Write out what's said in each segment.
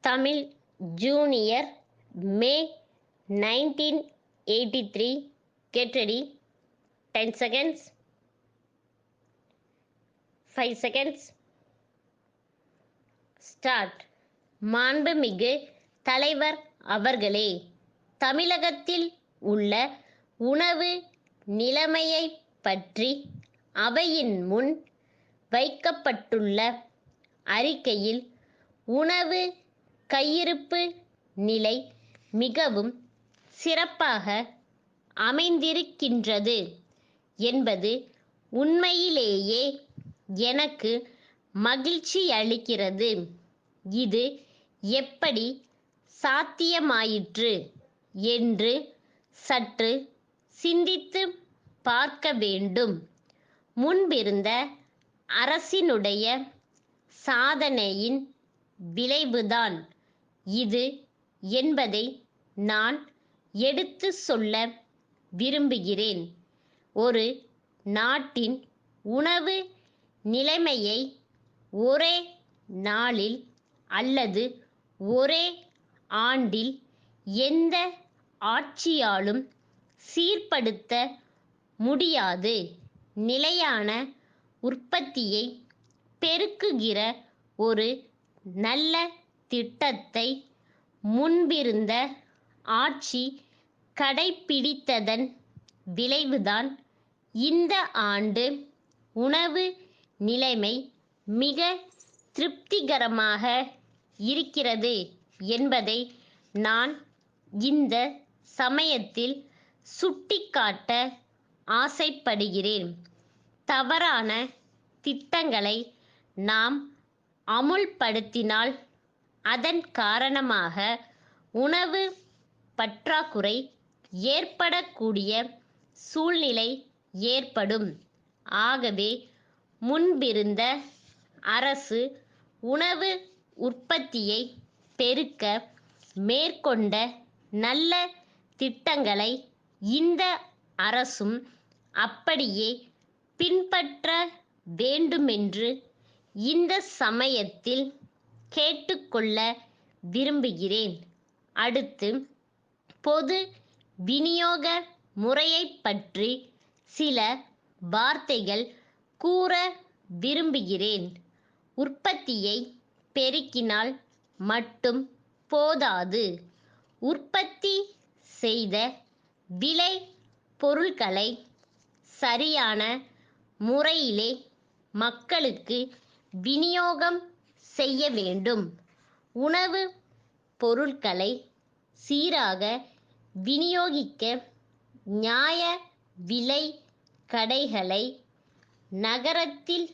Tamil junior மே 1983. Get ready. 10 seconds. 5 seconds. Start. மாண்புமிகு தலைவர் அவர்களே, தமிழகத்தில் உள்ள உணவு நிலைமையை பற்றி அவையின் முன் வைக்கப்பட்டுள்ள அறிக்கையில் உணவு கையிருப்பு நிலை மிகவும் சிறப்பாக அமைந்திருக்கின்றது என்பது உண்மையிலேயே எனக்கு மகிழ்ச்சி அளிக்கிறது. இது எப்படி சாத்தியமாயிற்று என்று சற்று சிந்தித்து பார்க்க வேண்டும். முன்பிருந்த அரசினுடைய சாதனையின் விளைவுதான் இது என்பதை நான் எடுத்து சொல்ல விரும்புகிறேன். ஒரு நாட்டின் உணவு நிலைமையை ஒரே நாளில் அல்லது ஒரே ஆண்டில் எந்த ஆட்சியாலும் சீர்படுத்த முடியாது. நிலையான உற்பத்தியை பெருக்குகிற ஒரு நல்ல திட்டத்தை முன்பிருந்த ஆட்சி கடைப்பிடித்ததன் விளைவுதான் இந்த ஆண்டு உணவு நிலைமை மிக திருப்திகரமாக இருக்கிறது என்பதை நான் இந்த சமயத்தில் சுட்டிக்காட்ட ஆசைப்படுகிறேன். தவறான திட்டங்களை நாம் அமுல்படுத்தினால் அதன் காரணமாக உணவு பற்றாக்குறை ஏற்படக்கூடிய சூழ்நிலை ஏற்படும். ஆகவே முன்பிருந்த அரசு உணவு உற்பத்தியை பெருக்க மேற்கொண்ட நல்ல திட்டங்களை இந்த அரசும் அப்படியே பின்பற்ற வேண்டுமென்று இந்த சமயத்தில் கேட்டுக்கொள்ள விரும்புகிறேன். அடுத்து, பொது விநியோக முறையை பற்றி சில வார்த்தைகள் கூற விரும்புகிறேன். உற்பத்தியை பெருக்கினால் மட்டும் போதாது. உற்பத்தி செய்த விளை பொருட்களை சரியான முறையிலே மக்களுக்கு விநியோகம் செய்ய வேண்டும். உணவு பொருட்களை சீராக விநியோகிக்க நியாய விலை கடைகளை நகரத்தில்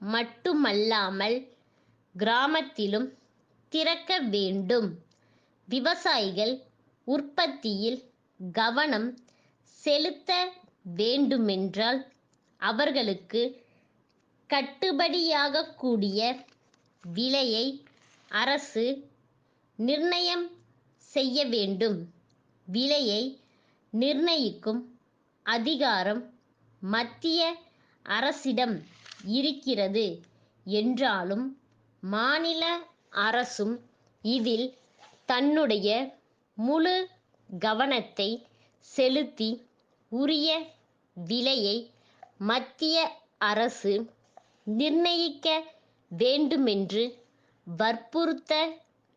மட்டுமல்லாமல் கிராமத்திலும் திறக்க வேண்டும். விவசாயிகள் உற்பத்தியில் கவனம் செலுத்த வேண்டுமென்றால் அவர்களுக்கு கட்டுப்படியாகக்கூடிய விலையை அரசு நிர்ணயம் செய்ய வேண்டும். விலையை நிர்ணயிக்கும் அதிகாரம் மத்திய அரசிடம் இருக்கிறது என்றாலும் மாநில அரசும் இதில் தன்னுடைய முழு கவனத்தை செலுத்தி உரிய விலையை மத்திய அரசு நிர்ணயிக்க வேண்டுமென்று வற்புறுத்த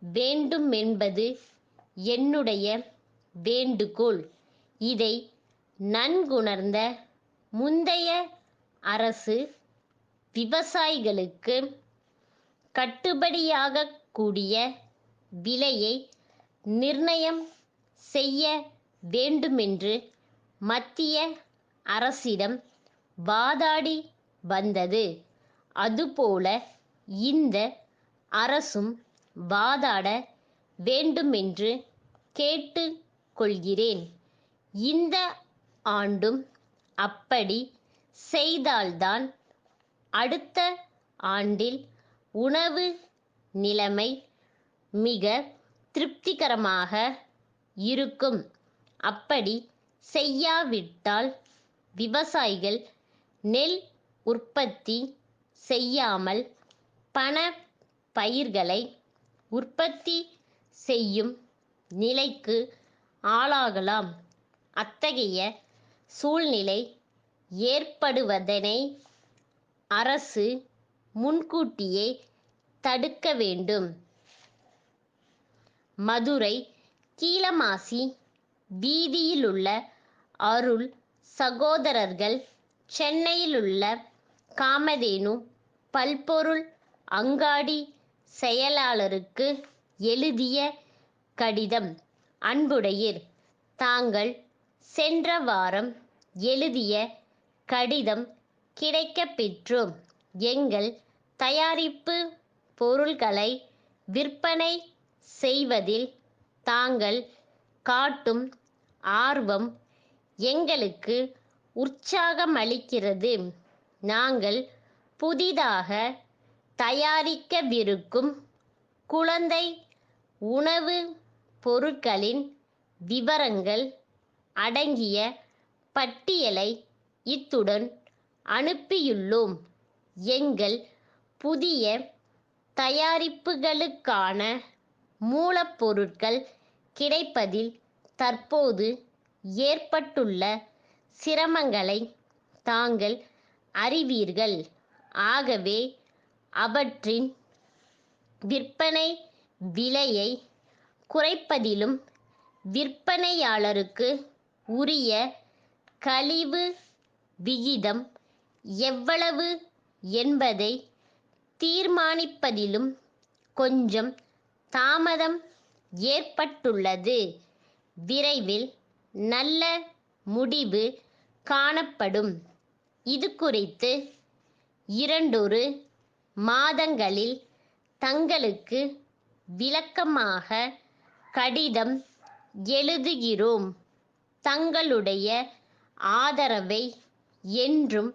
வேண்டுமென்பது என்னுடைய வேண்டுகோள். இதை நன்குணர்ந்த முந்தைய அரசு விவசாயிகளுக்கு கட்டுப்படியாகக்கூடிய விலையை நிர்ணயம் செய்ய வேண்டுமென்று மத்திய அரசிடம் வாதாடி வந்தது. அதுபோல இந்த அரசும் வாதாட வேண்டுமென்று கேட்டு கொள்கிறேன். இந்த ஆண்டும் அப்படி செய்தால்தான் அடுத்த ஆண்டில் உணவு நிலைமை மிக திருப்திகரமாக இருக்கும். அப்படி செய்யாவிட்டால் விவசாயிகள் நெல் உற்பத்தி செய்யாமல் பண பயிர்களை உற்பத்தி செய்யும் நிலைக்கு ஆளாகலாம். அத்தகைய சூழ்நிலை ஏற்படுவதனை அரசு முன்கூட்டியே தடுக்க வேண்டும். மதுரை கீழமாசி வீதியிலுள்ள அருள் சகோதரர்கள் சென்னையிலுள்ள காமதேனு பல்பொருள் அங்காடி செயலாளருக்கு எழுதிய கடிதம். அன்புடையீர், தாங்கள் சென்ற வாரம் எழுதிய கடிதம் கிடைக்கப் பெற்றோம். எங்கள் தயாரிப்பு பொருள்களை விற்பனை செய்வதில் தாங்கள் காட்டும் ஆர்வம் எங்களுக்கு உற்சாகமளிக்கிறது. நாங்கள் புதிதாக தயாரிக்கவிருக்கும் குழந்தை உணவு பொருட்களின் விவரங்கள் அடங்கிய பட்டியலை இத்துடன் அனுப்பியுள்ளோம். எங்கள் புதிய தயாரிப்புகளுக்கான மூலப்பொருட்கள் கிடைப்பதில் தற்போது ஏற்பட்டுள்ள சிரமங்களை தாங்கள் அறிவீர்கள். ஆகவே அவற்றின் விற்பனை விலையை குறைப்பதிலும் விற்பனையாளருக்கு உரிய கழிவு விகிதம் எவ்வளவு என்பதை தீர்மானிப்பதிலும் கொஞ்சம் தாமதம் ஏற்பட்டுள்ளது. விரைவில் நல்ல முடிவு காணப்படும். இது குறித்து 2 மாதங்களில் தங்களுக்கு விளக்கமாக கடிதம் எழுதுகிறோம். தங்களுடைய ஆதரவை என்றும்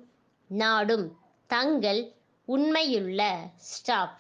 நாடும். தங்கள் உண்மையுள்ள ஸ்டாப்.